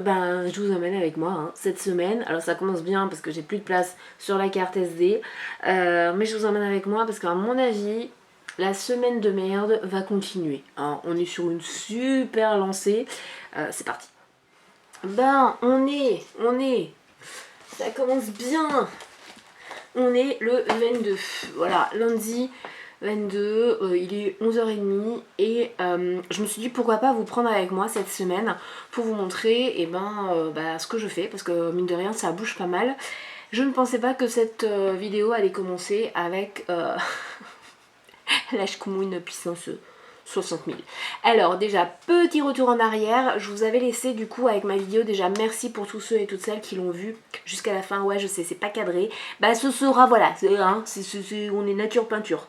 ben je vous emmène avec moi hein, cette semaine. Alors ça commence bien parce que j'ai plus de place sur la carte SD, mais je vous emmène avec moi parce qu'à mon avis, la semaine de merde va continuer. Hein. On est sur une super lancée. C'est parti. Ben ça commence bien. On est le 22. Voilà, lundi 22, il est 11h30 et je me suis dit pourquoi pas vous prendre avec moi cette semaine pour vous montrer ce que je fais parce que mine de rien ça bouge pas mal. Je ne pensais pas que cette vidéo allait commencer avec l'âge commune puissance 60 000. Alors déjà, petit retour en arrière, je vous avais laissé du coup avec ma vidéo, déjà merci pour tous ceux et toutes celles qui l'ont vu jusqu'à la fin. Ouais je sais c'est pas cadré, bah ce sera voilà, on est nature peinture.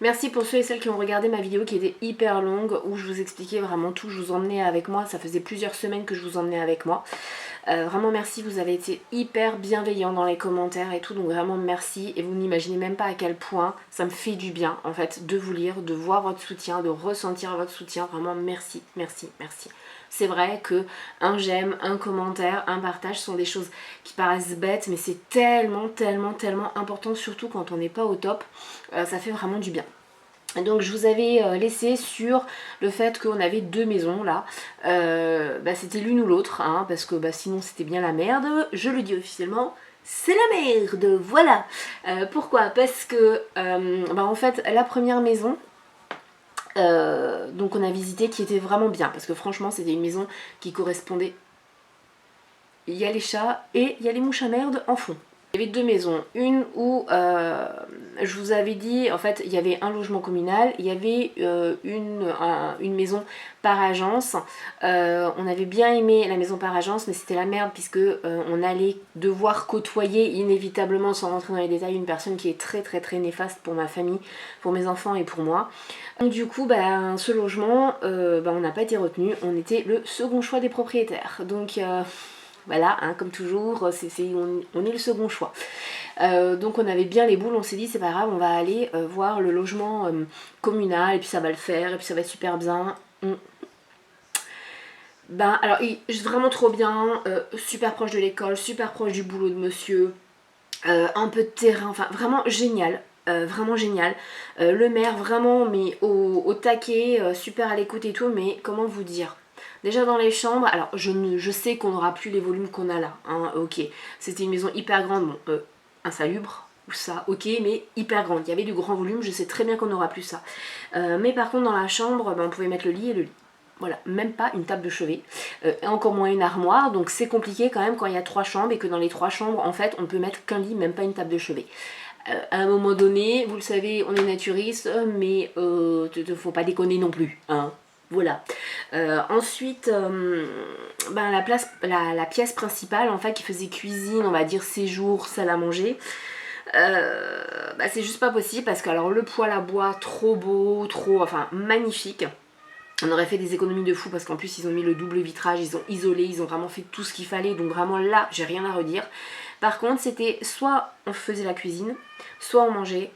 Merci pour ceux et celles qui ont regardé ma vidéo qui était hyper longue où je vous expliquais vraiment tout, je vous emmenais avec moi, ça faisait plusieurs semaines que je vous emmenais avec moi. Vraiment merci, vous avez été hyper bienveillants dans les commentaires et tout, donc vraiment merci et vous n'imaginez même pas à quel point ça me fait du bien en fait de vous lire, de voir votre soutien, de ressentir votre soutien, vraiment merci, merci, merci. C'est vrai que un j'aime, un commentaire, un partage sont des choses qui paraissent bêtes mais c'est tellement important surtout quand on n'est pas au top, ça fait vraiment du bien. Donc je vous avais laissé sur le fait qu'on avait deux maisons là, c'était l'une ou l'autre, hein, parce que sinon c'était bien la merde, je le dis officiellement, c'est la merde, voilà. Pourquoi? Parce que en fait la première maison, donc on a visité qui était vraiment bien, parce que franchement c'était une maison qui correspondait, il y a les chats et il y a les mouches à merde en fond. Il y avait deux maisons, une où je vous avais dit en fait il y avait un logement communal, il y avait une maison par agence. On avait bien aimé la maison par agence mais c'était la merde puisque on allait devoir côtoyer inévitablement sans rentrer dans les détails une personne qui est très néfaste pour ma famille, pour mes enfants et pour moi. Donc du coup ce logement on n'a pas été retenu, on était le second choix des propriétaires. Donc voilà, hein, comme toujours, on est le second choix. Donc on avait bien les boules, on s'est dit c'est pas grave, on va aller voir le logement communal et puis ça va le faire et puis ça va être super bien. Alors il est vraiment trop bien, super proche de l'école, super proche du boulot de monsieur, un peu de terrain, enfin vraiment génial. Vraiment génial, le maire vraiment mais au taquet, super à l'écoute et tout, mais comment vous dire, déjà dans les chambres, alors je sais qu'on n'aura plus les volumes qu'on a là, hein, ok, c'était une maison hyper grande, bon, insalubre, ou ça, ok, mais hyper grande, il y avait du grand volume, je sais très bien qu'on n'aura plus ça, mais par contre dans la chambre, on pouvait mettre le lit et le lit. Voilà, même pas une table de chevet, et encore moins une armoire, donc c'est compliqué quand même quand il y a 3 chambres et que dans les 3 chambres, en fait, on peut mettre qu'un lit, même pas une table de chevet. À un moment donné, vous le savez, on est naturiste, mais faut pas déconner non plus, hein. Voilà. Ensuite, la pièce principale, en fait, qui faisait cuisine, on va dire séjour, salle à manger, c'est juste pas possible parce que alors le poêle à bois, trop beau, enfin magnifique. On aurait fait des économies de fou parce qu'en plus ils ont mis le double vitrage, ils ont isolé, ils ont vraiment fait tout ce qu'il fallait, donc vraiment là j'ai rien à redire. Par contre c'était soit on faisait la cuisine, soit on mangeait,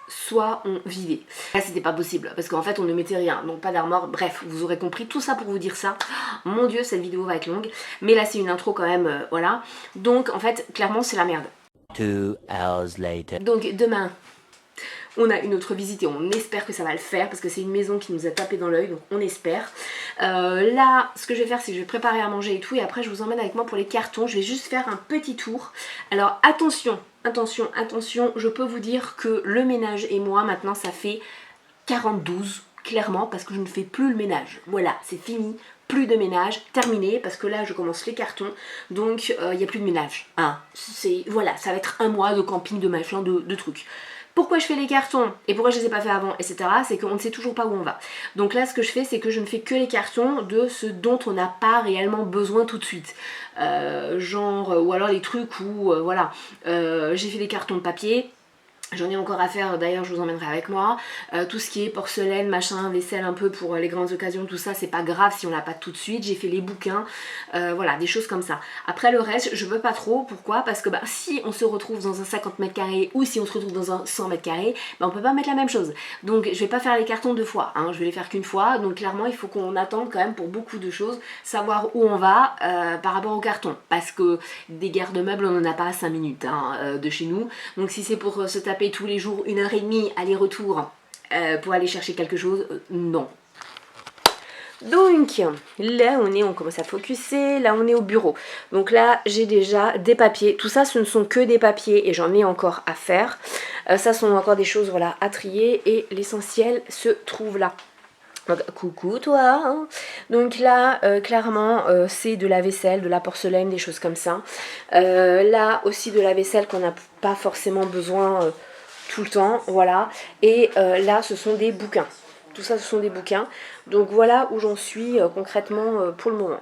soit on vidait. Là c'était pas possible parce qu'en fait on ne mettait rien, donc pas d'armoire, bref vous aurez compris tout ça pour vous dire ça. Mon dieu cette vidéo va être longue, mais là c'est une intro quand même, voilà. Donc en fait clairement c'est la merde. 2 hours later. Donc demain on a une autre visite et on espère que ça va le faire parce que c'est une maison qui nous a tapé dans l'œil, donc on espère. Là, ce que je vais faire, c'est que je vais préparer à manger et tout, et après je vous emmène avec moi pour les cartons. Je vais juste faire un petit tour. Alors attention, je peux vous dire que le ménage et moi, maintenant, ça fait 42, clairement, parce que je ne fais plus le ménage. Voilà, c'est fini. Plus de ménage, terminé, parce que là je commence les cartons, donc il n'y a plus de ménage. Hein. Voilà, ça va être un mois de camping, de machin, de trucs. Pourquoi je fais les cartons et pourquoi je les ai pas fait avant, etc. C'est qu'on ne sait toujours pas où on va. Donc là ce que je fais c'est que je ne fais que les cartons de ce dont on n'a pas réellement besoin tout de suite. Ou alors les trucs où voilà, j'ai fait des cartons de papier. J'en ai encore à faire, d'ailleurs je vous emmènerai avec moi. Tout ce qui est porcelaine, machin, vaisselle un peu pour les grandes occasions, tout ça, c'est pas grave si on l'a pas tout de suite. J'ai fait les bouquins, voilà, des choses comme ça. Après le reste, je veux pas trop. Pourquoi? Parce que bah, si on se retrouve dans un 50 mètres carrés ou si on se retrouve dans un 100 mètres carrés, bah, on peut pas mettre la même chose. Donc je vais pas faire les cartons deux fois, hein, je vais les faire qu'une fois. Donc clairement, il faut qu'on attende quand même pour beaucoup de choses, savoir où on va par rapport au carton. Parce que des garde-meubles, on en a pas à 5 minutes hein, de chez nous. Donc si c'est pour se taper tous les jours 1h30 aller-retour pour aller chercher quelque chose, non. Donc là on commence à focuser, là on est au bureau. Donc là j'ai déjà des papiers, tout ça ce ne sont que des papiers et j'en ai encore à faire. Ça sont encore des choses voilà, à trier et l'essentiel se trouve là. Donc, coucou toi hein. Donc là clairement c'est de la vaisselle, de la porcelaine, des choses comme ça. Là aussi de la vaisselle qu'on n'a pas forcément besoin tout le temps, voilà. Et là ce sont des bouquins. Tout ça ce sont des bouquins. Donc voilà où j'en suis concrètement pour le moment.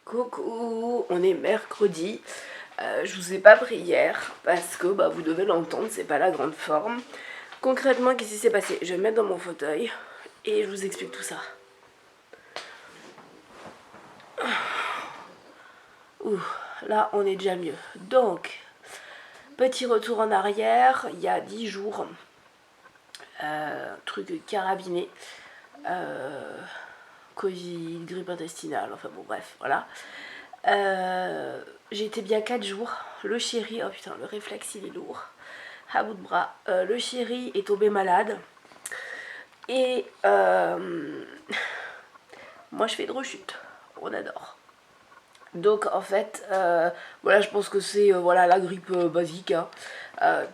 Coucou, on est mercredi. Je vous ai pas pris hier parce que bah, vous devez l'entendre, c'est pas la grande forme. Concrètement, qu'est-ce qui s'est passé? Je vais me mettre dans mon fauteuil et je vous explique tout ça. Ouh, là on est déjà mieux. Donc, petit retour en arrière, il y a 10 jours. Truc carabiné. Covid, grippe intestinale, enfin bon bref, voilà. J'ai été bien 4 jours. Le chéri, oh putain, le réflexe il est lourd. À bout de bras. Le chéri est tombé malade. Et moi je fais de rechute. On adore. Donc en fait, voilà, je pense que c'est voilà, la grippe basique, hein,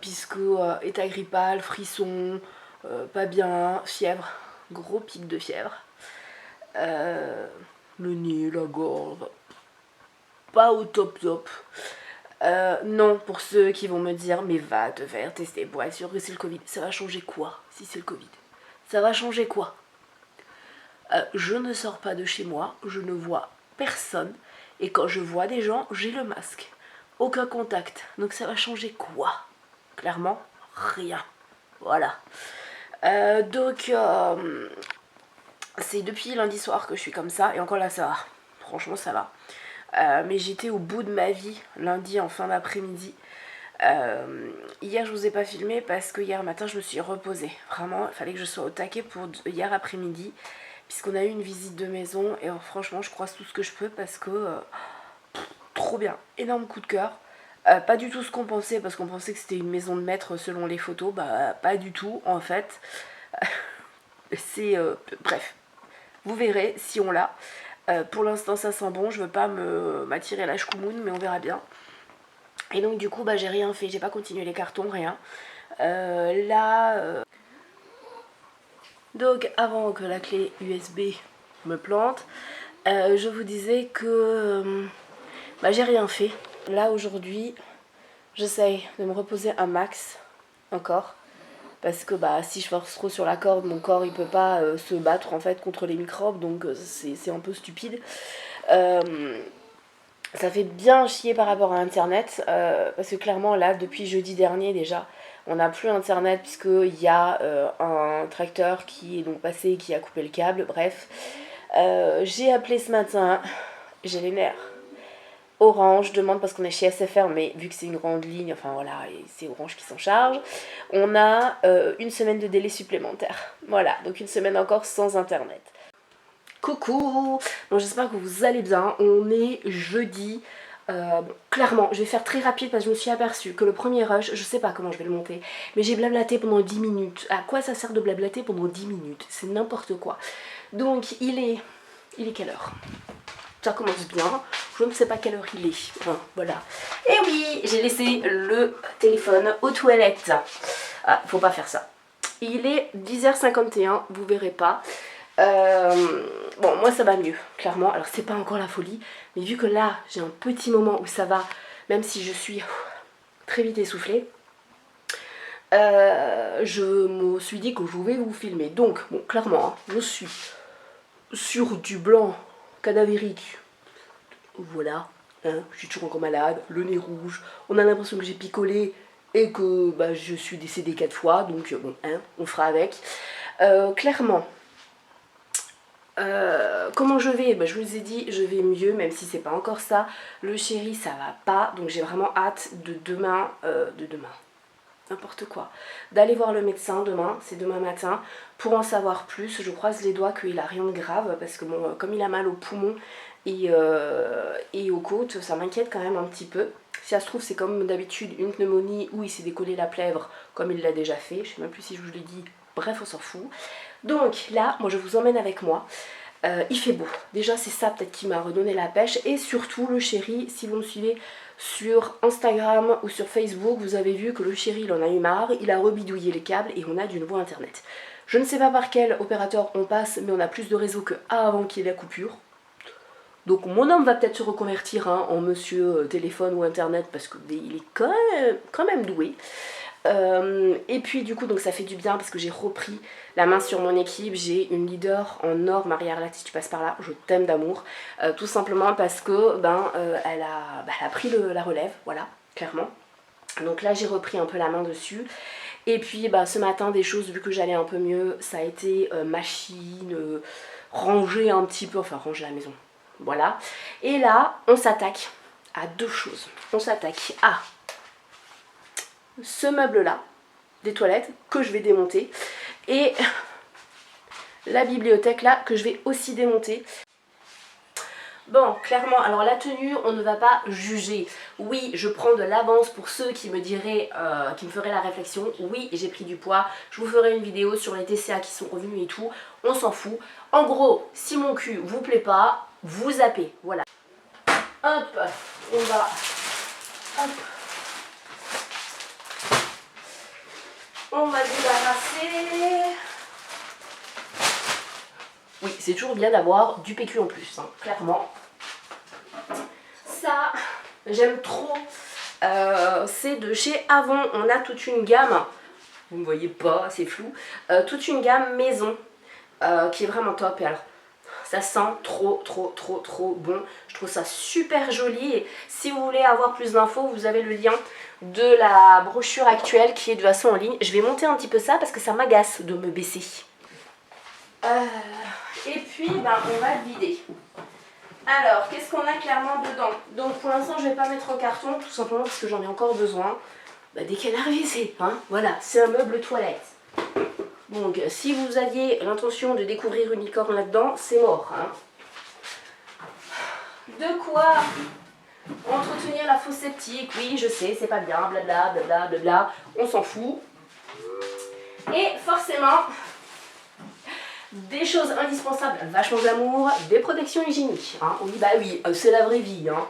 puisque état grippal, frisson, pas bien, fièvre, gros pic de fièvre. Le nez, la gorge, pas au top top. Non, pour ceux qui vont me dire, mais va te faire tester pour être sûr que c'est le Covid. Ça va changer quoi si c'est le Covid? Ça va changer quoi? Je ne sors pas de chez moi, je ne vois personne. Et quand je vois des gens, j'ai le masque. Aucun contact. Donc ça va changer quoi? Clairement, rien. Voilà. Donc, c'est depuis lundi soir que je suis comme ça. Et encore là, ça va. Franchement, ça va. Mais j'étais au bout de ma vie lundi en fin d'après-midi. Hier, je vous ai pas filmé parce que hier matin, je me suis reposée. Vraiment, il fallait que je sois au taquet pour hier après-midi. Puisqu'on a eu une visite de maison et franchement je croise tout ce que je peux parce que trop bien, énorme coup de cœur. Pas du tout ce qu'on pensait parce qu'on pensait que c'était une maison de maître selon les photos, bah pas du tout en fait. C'est bref, vous verrez si on l'a. Pour l'instant ça sent bon, je veux pas m'attirer la chkoumoune mais on verra bien. Et donc du coup bah j'ai rien fait, j'ai pas continué les cartons, rien. Là... Donc avant que la clé USB me plante, je vous disais que bah, j'ai rien fait. Là aujourd'hui, j'essaye de me reposer un max encore. Parce que bah, si je force trop sur la corde, mon corps il peut pas se battre en fait contre les microbes. Donc c'est un peu stupide. Ça fait bien chier par rapport à internet. Parce que clairement là, depuis jeudi dernier déjà, on n'a plus internet puisqu'il y a un tracteur qui est donc passé et qui a coupé le câble, bref. J'ai appelé ce matin, j'ai les nerfs. Orange demande parce qu'on est chez SFR, mais vu que c'est une grande ligne, enfin voilà, et c'est Orange qui s'en charge, on a une semaine de délai supplémentaire. Voilà, donc une semaine encore sans internet. Coucou, bon, j'espère que vous allez bien, on est jeudi. Bon, clairement, je vais faire très rapide parce que je me suis aperçue que le premier rush, je sais pas comment je vais le monter, mais j'ai blablaté pendant 10 minutes. À quoi ça sert de blablater pendant 10 minutes? C'est n'importe quoi. Donc, il est quelle heure? Ça commence bien, je ne sais pas quelle heure il est. Enfin, voilà. Et oui, j'ai laissé le téléphone aux toilettes. Ah, faut pas faire ça. Il est 10h51, vous verrez pas. Bon, moi ça va mieux, clairement. Alors c'est pas encore la folie, mais vu que là j'ai un petit moment où ça va, même si je suis très vite essoufflée, je me suis dit que je vais vous filmer. Donc, bon, clairement, hein, je suis sur du blanc cadavérique. Voilà, hein, je suis toujours encore malade, le nez rouge. On a l'impression que j'ai picolé et que bah, je suis décédée 4 fois, donc bon, hein, on fera avec. Clairement, comment je vais? Bah, je vous ai dit, je vais mieux, même si c'est pas encore ça. Le chéri, ça va pas, donc j'ai vraiment hâte de demain, n'importe quoi, d'aller voir le médecin demain, c'est demain matin, pour en savoir plus. Je croise les doigts qu'il a rien de grave, parce que bon, comme il a mal aux poumons et aux côtes, ça m'inquiète quand même un petit peu. Si ça se trouve, c'est comme d'habitude une pneumonie où il s'est décollé la plèvre, comme il l'a déjà fait, je sais même plus si je vous l'ai dit, bref, on s'en fout. Donc là, moi je vous emmène avec moi. Il fait beau, déjà c'est ça peut-être qui m'a redonné la pêche, et surtout le chéri, si vous me suivez sur Instagram ou sur Facebook, vous avez vu que le chéri il en a eu marre, il a rebidouillé les câbles et on a du nouveau internet. Je ne sais pas par quel opérateur on passe, mais on a plus de réseau qu'avant qu'il y ait la coupure. Donc mon homme va peut-être se reconvertir hein, en monsieur téléphone ou internet, parce qu'il est quand même doué. Et puis du coup donc ça fait du bien parce que j'ai repris la main sur mon équipe, j'ai une leader en or, Marie-Arlette, si tu passes par là, je t'aime d'amour, tout simplement parce que elle a pris la relève, voilà, clairement. Donc là j'ai repris un peu la main dessus. Et puis ce matin des choses, vu que j'allais un peu mieux, ça a été machine, ranger un petit peu, enfin ranger la maison, voilà. Et là on s'attaque à deux choses, on s'attaque à ce meuble là des toilettes que je vais démonter et la bibliothèque là que je vais aussi démonter. Bon, clairement, alors la tenue, on ne va pas juger. Oui, je prends de l'avance pour ceux qui me diraient, qui me feraient la réflexion. Oui, j'ai pris du poids. Je vous ferai une vidéo sur les TCA qui sont revenus et tout. On s'en fout. En gros, si mon cul vous plaît pas, vous zappez. Voilà. Hop, on va... Hop. On va débarrasser. Oui, c'est toujours bien d'avoir du PQ en plus, hein, clairement. Ça, j'aime trop. C'est de chez Avon. On a toute une gamme. Vous ne voyez pas, c'est flou. Toute une gamme maison qui est vraiment top. Et alors, ça sent trop bon. Je trouve ça super joli. Et si vous voulez avoir plus d'infos, vous avez le lien de la brochure actuelle qui est de toute façon en ligne. Je vais monter un petit peu ça parce que ça m'agace de me baisser. Et puis, on va le vider. Alors, qu'est-ce qu'on a clairement dedans? Donc, pour l'instant, je ne vais pas mettre en carton, tout simplement parce que j'en ai encore besoin. Des canards WC, hein. Voilà, c'est un meuble toilette. Donc, si vous aviez l'intention de découvrir une licorne là-dedans, c'est mort, hein. De quoi entretenir la fosse septique? Oui, je sais, c'est pas bien, blabla, blabla, blabla. On s'en fout. Et forcément... des choses indispensables, vachement glamour, des protections hygiéniques. Hein. Oui, bah oui, c'est la vraie vie. Hein.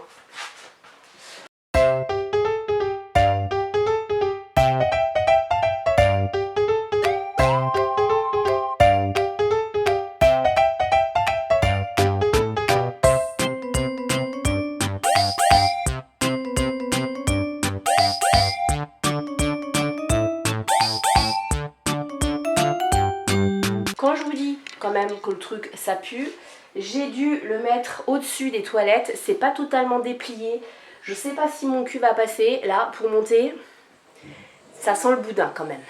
Quand je vous dis quand même que le truc ça pue, j'ai dû le mettre au-dessus des toilettes, c'est pas totalement déplié, je sais pas si mon cul va passer, là pour monter, ça sent le boudin quand même.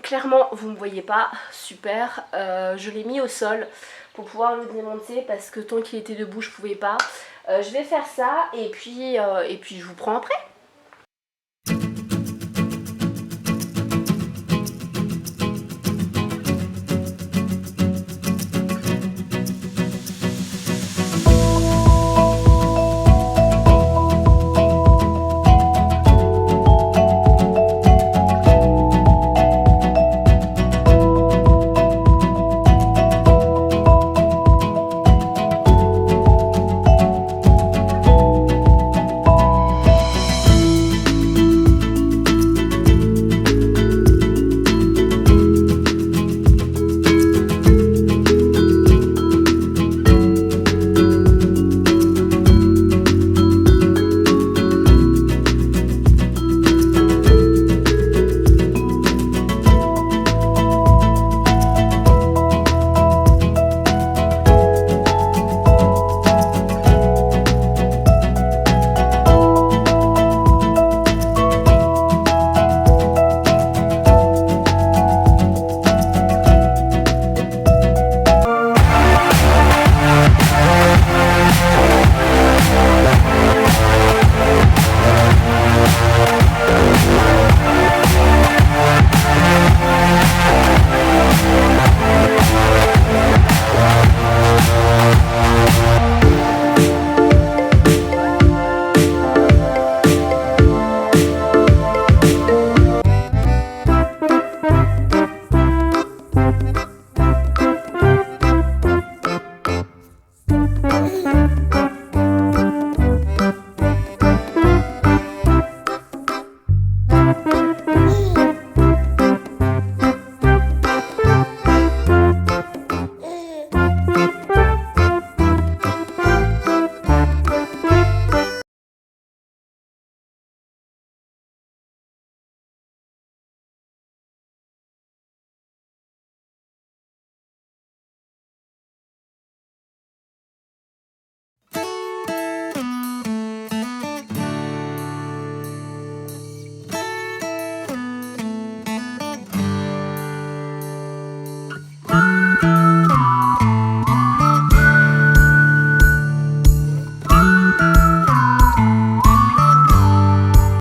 clairement vous ne me voyez pas, super. Je l'ai mis au sol pour pouvoir le démonter parce que tant qu'il était debout je pouvais pas. Je vais faire ça et puis je vous prends après.